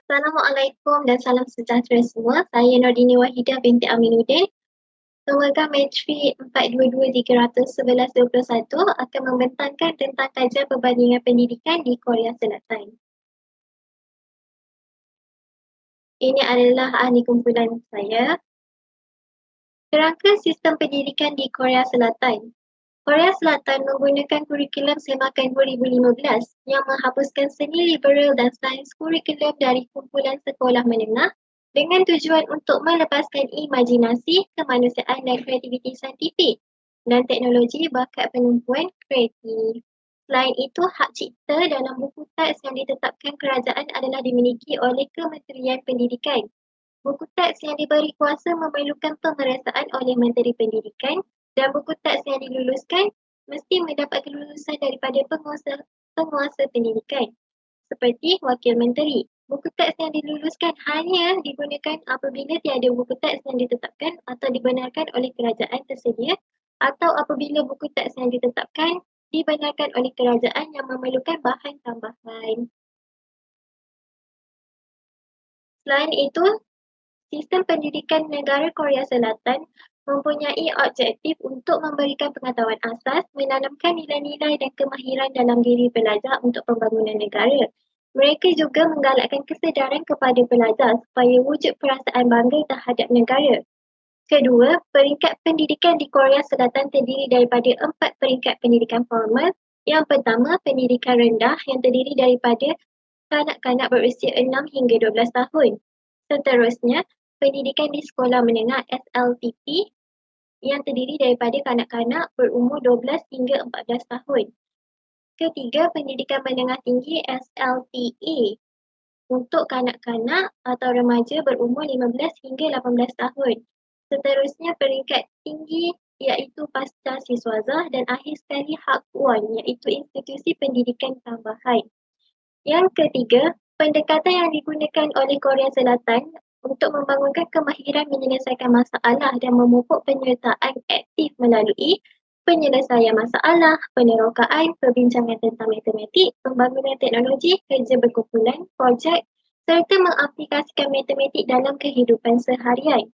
Assalamualaikum dan salam sejahtera semua. Saya Nordini Wahidah binti Aminuddin, pemegang Matri 42231121 akan membentangkan tentang kajian perbandingan pendidikan di Korea Selatan. Ini adalah ahli kumpulan saya. Kerangka sistem pendidikan di Korea Selatan. Korea Selatan menggunakan kurikulum semakan 2015 yang menghapuskan seni liberal dan sains kurikulum dari kumpulan sekolah menengah dengan tujuan untuk melepaskan imajinasi, kemanusiaan dan kreativiti saintifik dan teknologi bakat penumpuan kreatif. Selain itu, hak cipta dalam buku teks yang ditetapkan kerajaan adalah dimiliki oleh Kementerian Pendidikan. Buku teks yang diberi kuasa memerlukan pemeriksaan oleh Menteri Pendidikan dan buku teks yang diluluskan mesti mendapat kelulusan daripada penguasa pendidikan seperti Wakil Menteri. Buku teks yang diluluskan hanya digunakan apabila tiada buku teks yang ditetapkan atau dibenarkan oleh kerajaan tersedia atau apabila buku teks yang ditetapkan dibenarkan oleh kerajaan yang memerlukan bahan tambahan. Selain itu, sistem pendidikan negara Korea Selatan mempunyai objektif untuk memberikan pengetahuan asas, menanamkan nilai-nilai dan kemahiran dalam diri pelajar untuk pembangunan negara. Mereka juga menggalakkan kesedaran kepada pelajar supaya wujud perasaan bangga terhadap negara. Kedua, peringkat pendidikan di Korea Selatan terdiri daripada 4 peringkat pendidikan formal. Yang pertama, pendidikan rendah yang terdiri daripada kanak-kanak berusia 6 hingga 12 tahun. Seterusnya, pendidikan di sekolah menengah SLTP yang terdiri daripada kanak-kanak berumur 12 hingga 14 tahun. Ketiga, pendidikan menengah tinggi SLTA untuk kanak-kanak atau remaja berumur 15 hingga 18 tahun. Seterusnya, peringkat tinggi iaitu pasca siswazah dan akhir sekali Hak Won iaitu institusi pendidikan tambahan. Yang ketiga, pendekatan yang digunakan oleh Korea Selatan untuk membangunkan kemahiran menyelesaikan masalah dan memupuk penyertaan aktif melalui penyelesaian masalah, penerokaan, perbincangan tentang matematik, pembangunan teknologi, kerja berkumpulan, projek serta mengaplikasikan matematik dalam kehidupan seharian.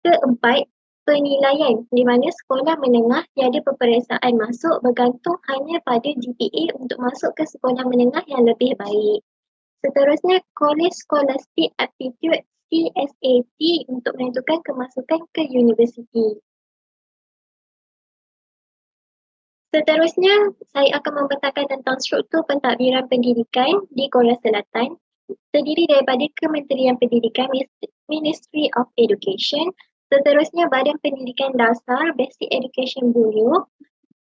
Keempat, penilaian di mana sekolah menengah tiada peperiksaan masuk bergantung hanya pada GPA untuk masuk ke sekolah menengah yang lebih baik. Seterusnya, College Scholastic Aptitude CSAT untuk menentukan kemasukan ke universiti. Seterusnya, saya akan membentangkan tentang struktur pentadbiran pendidikan di Korea Selatan. Terdiri daripada Kementerian Pendidikan, Ministry of Education, seterusnya Badan Pendidikan Dasar Basic Education Bureau,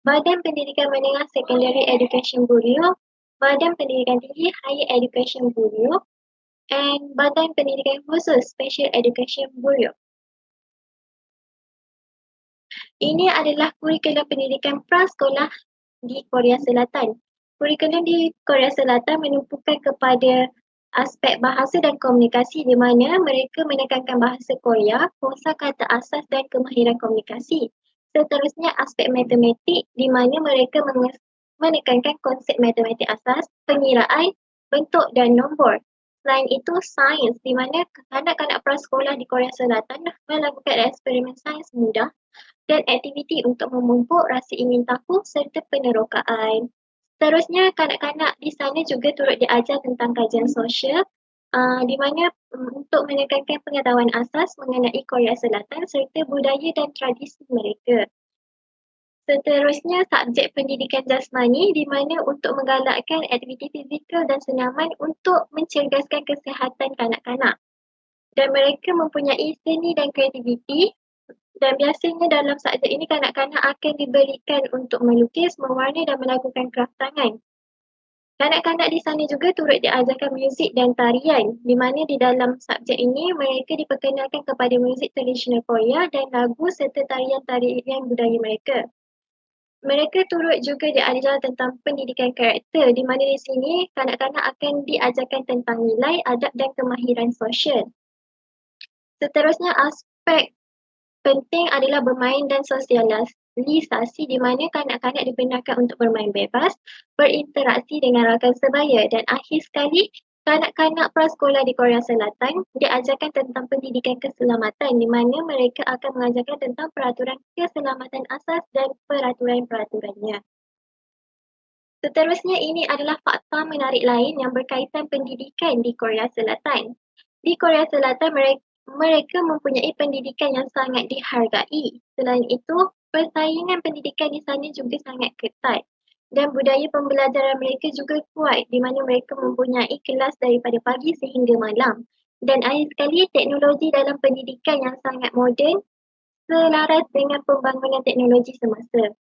Badan Pendidikan Menengah Secondary Education Bureau, Badan Pendidikan Tinggi Higher Education Bureau, and Badan Pendidikan Khusus Special Education Bureau. Ini adalah kurikulum pendidikan prasekolah di Korea Selatan. Kurikulum di Korea Selatan menumpukan kepada aspek bahasa dan komunikasi di mana mereka menekankan bahasa Korea, kosakata asas dan kemahiran komunikasi. Seterusnya aspek matematik di mana mereka menekankan konsep matematik asas, pengiraan, bentuk dan nombor. Selain itu, sains di mana kanak-kanak prasekolah di Korea Selatan melakukan eksperimen sains mudah dan aktiviti untuk memupuk rasa ingin tahu serta penerokaan. Seterusnya, kanak-kanak di sana juga turut diajar tentang kajian sosial di mana untuk menekankan pengetahuan asas mengenai Korea Selatan serta budaya dan tradisi mereka. Seterusnya, subjek pendidikan jasmani di mana untuk menggalakkan aktiviti fizikal dan senaman untuk mencerdaskan kesihatan kanak-kanak. Dan mereka mempunyai seni dan kreativiti dan biasanya dalam subjek ini kanak-kanak akan diberikan untuk melukis, mewarna dan melakukan kraft tangan. Kanak-kanak di sana juga turut diajarkan muzik dan tarian di mana di dalam subjek ini mereka diperkenalkan kepada muzik tradisional Korea dan lagu serta tarian-tarian budaya mereka. Mereka turut juga diajar tentang pendidikan karakter di mana di sini kanak-kanak akan diajarkan tentang nilai, adab dan kemahiran sosial. Seterusnya, aspek penting adalah bermain dan sosialisasi di mana kanak-kanak dibenarkan untuk bermain bebas, berinteraksi dengan rakan sebaya dan akhir sekali Kanak-kanak prasekolah di Korea Selatan diajarkan tentang pendidikan keselamatan di mana mereka akan mengajarkan tentang peraturan keselamatan asas dan peraturan-peraturannya. Seterusnya ini adalah fakta menarik lain yang berkaitan pendidikan di Korea Selatan. Di Korea Selatan mereka mempunyai pendidikan yang sangat dihargai. Selain itu, persaingan pendidikan di sana juga sangat ketat. Dan budaya pembelajaran mereka juga kuat di mana mereka mempunyai kelas daripada pagi sehingga malam. Dan akhir sekali, teknologi dalam pendidikan yang sangat moden selaras dengan pembangunan teknologi semasa.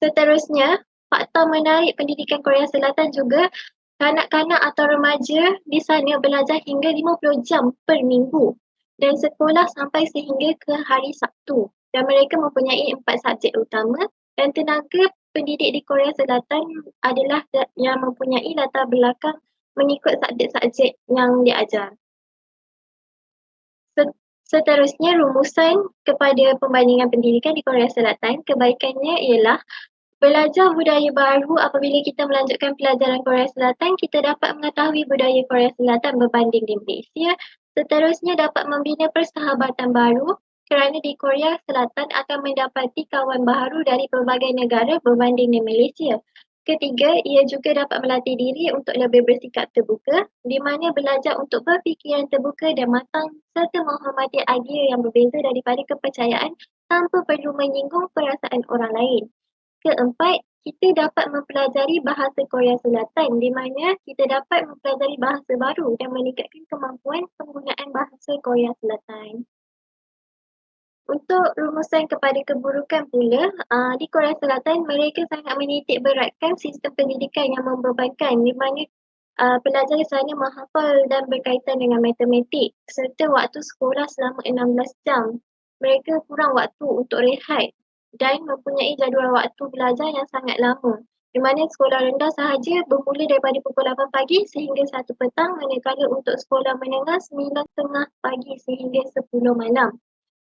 Seterusnya, fakta menarik pendidikan Korea Selatan juga kanak-kanak atau remaja di sana belajar hingga 50 jam per minggu dan sekolah sampai sehingga ke hari Sabtu. Dan mereka mempunyai 4 subjek utama dan tenaga pendidik di Korea Selatan adalah yang mempunyai latar belakang mengikut subjek-subjek yang diajar. Seterusnya, rumusan kepada pembandingan pendidikan di Korea Selatan, kebaikannya ialah belajar budaya baru. Apabila kita melanjutkan pelajaran Korea Selatan, kita dapat mengetahui budaya Korea Selatan berbanding di Malaysia. Seterusnya dapat membina persahabatan baru kerana di Korea Selatan akan mendapati kawan baru dari pelbagai negara berbanding di Malaysia. Ketiga, ia juga dapat melatih diri untuk lebih bersikap terbuka di mana belajar untuk berfikiran terbuka dan matang serta menghormati idea yang berbeza daripada kepercayaan tanpa perlu menyinggung perasaan orang lain. Keempat, kita dapat mempelajari bahasa Korea Selatan di mana kita dapat mempelajari bahasa baru dan meningkatkan kemampuan penggunaan bahasa Korea Selatan. Untuk rumusan kepada keburukan pula, di Korea Selatan mereka sangat menitik beratkan sistem pendidikan yang membebankan di mana pelajar di sana menghafal dan berkaitan dengan matematik serta waktu sekolah selama 16 jam. Mereka kurang waktu untuk rehat dan mempunyai jadual waktu belajar yang sangat lama. Di mana sekolah rendah sahaja bermula daripada pukul 8 pagi sehingga 1 petang, manakala untuk sekolah menengah 9.30 pagi sehingga 10 malam.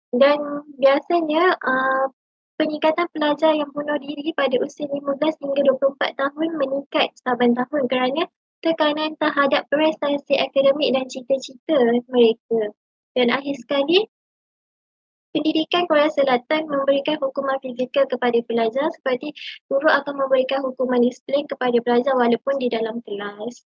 Dan biasanya peningkatan pelajar yang bunuh diri pada usia 15 hingga 24 tahun meningkat saban tahun kerana tekanan terhadap prestasi akademik dan cita-cita mereka. Dan akhir sekali, pendidikan Korea Selatan memberikan hukuman fizikal kepada pelajar seperti guru akan memberikan hukuman disiplin kepada pelajar walaupun di dalam kelas.